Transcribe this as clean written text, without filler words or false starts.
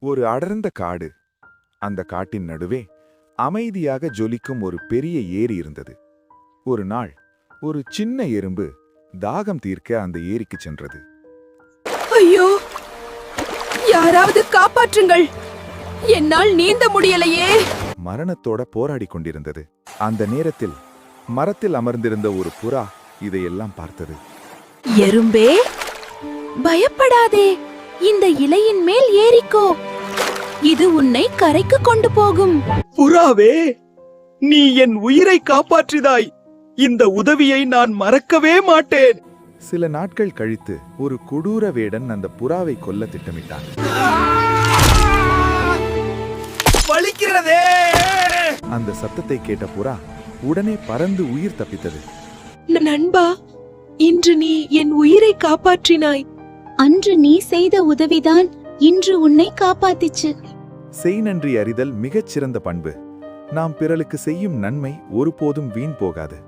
ஒரு அடர்ந்த காடு. அந்த காட்டின் நடுவே அமைதியாக ஜொலிக்கும் ஒரு பெரிய ஏரி இருந்தது. ஒரு நாள் ஒரு சின்ன எறும்பு தாகம் தீர்க்க அந்த ஏரிக்கு சென்றது. ஐயோ, யாராவது காப்பாற்றுங்கள், என்னால் நீந்த முடியலையே. மரணத்தோட போராடி கொண்டிருந்தது. அந்த நேரத்தில் மரத்தில் அமர்ந்திருந்த ஒரு புறா இதையெல்லாம் பார்த்தது. எறும்பே, பயப்படாதே, இந்த இலையின் மேல் ஏறிக்கோ, இது உன்னை கரைக்கு கொண்டு போகும். புறாவே, நீ என் உயிரை காப்பாற்றினாய். இந்த உதவியை நான் மறக்கவே மாட்டேன். சில நாட்கள் கழித்து ஒரு கொடூர வேடன் அந்த புறாவை கொல்ல திட்டமிட்டான். வலிக்கிறதே! அந்த சத்தத்தை கேட்ட புறா உடனே பறந்து உயிர் தப்பித்தது. நண்பா, இன்று நீ என் உயிரை காப்பாற்றினாய். அன்று நீ செய்த உதவிதான் இன்று உன்னை காப்பாத்திச்சு. செய் நன்றி அறிதல் மிகச் சிறந்த பண்பு. நாம் பிறருக்கு செய்யும் நன்மை ஒருபோதும் வீண் போகாது.